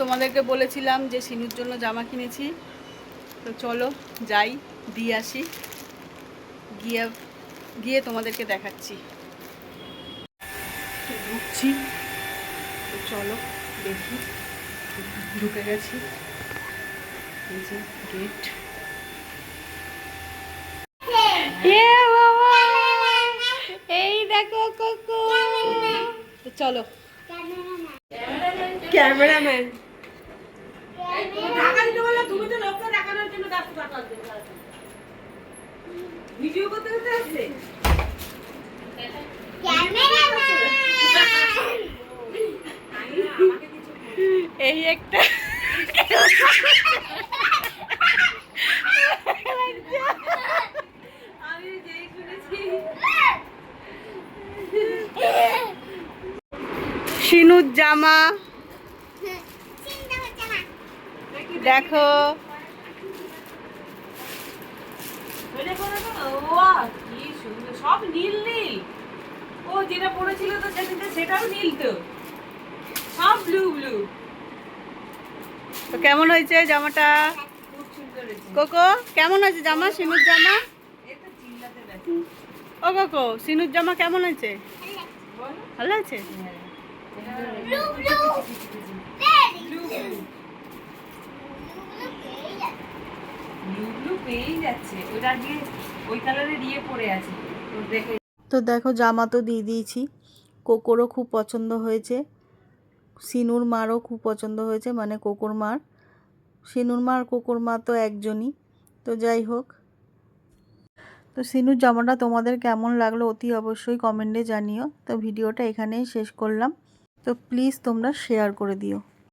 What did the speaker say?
তোমাদেরকে বলেছিলাম যে সিনুর জন্য জামা কিনেছি, তো চলো যাই দিয়ে আসি, গিয়ে তোমাদেরকে দেখাচ্ছি। ঢুকছি, তো চলো দেখি। ঢুকে গেছি, এই যে গেট। এই দেখো কোকো, তো চলো। ক্যামেরাম্যান ভিডিও করতে করতে আসছে। এই একটা আমি যেই শুনেছি সিনুর জামা দেখো। কি সুন্দর, সব নীল নীল। ও যেটা পড়েছিল তো সেদিনটা, সেটাও নীল, তো সব ব্লু ব্লু। তো কেমন হয়েছে জামাটা? খুব সুন্দর হয়েছে। কোকো কেমন হয়েছে জামা, সিনুর জামা? ও কোকো, সিনুর জামা কেমন হয়েছে? ভালো আছে। তো দেখো জামা তো দিয়ে দিয়েছি। কোকোরও খুব পছন্দ হয়েছে, সিনুর মারও খুব পছন্দ হয়েছে, মানে কোকোর মার। সিনুর মা আর কোকোর মা তো একজনই। তো যাই হোক, তো সিনুর জামাটা তোমাদের কেমন লাগলো অতি অবশ্যই কমেন্টে জানিও। তো ভিডিওটা এখানেই শেষ করলাম। তো প্লিজ তোমরা শেয়ার করে দিও।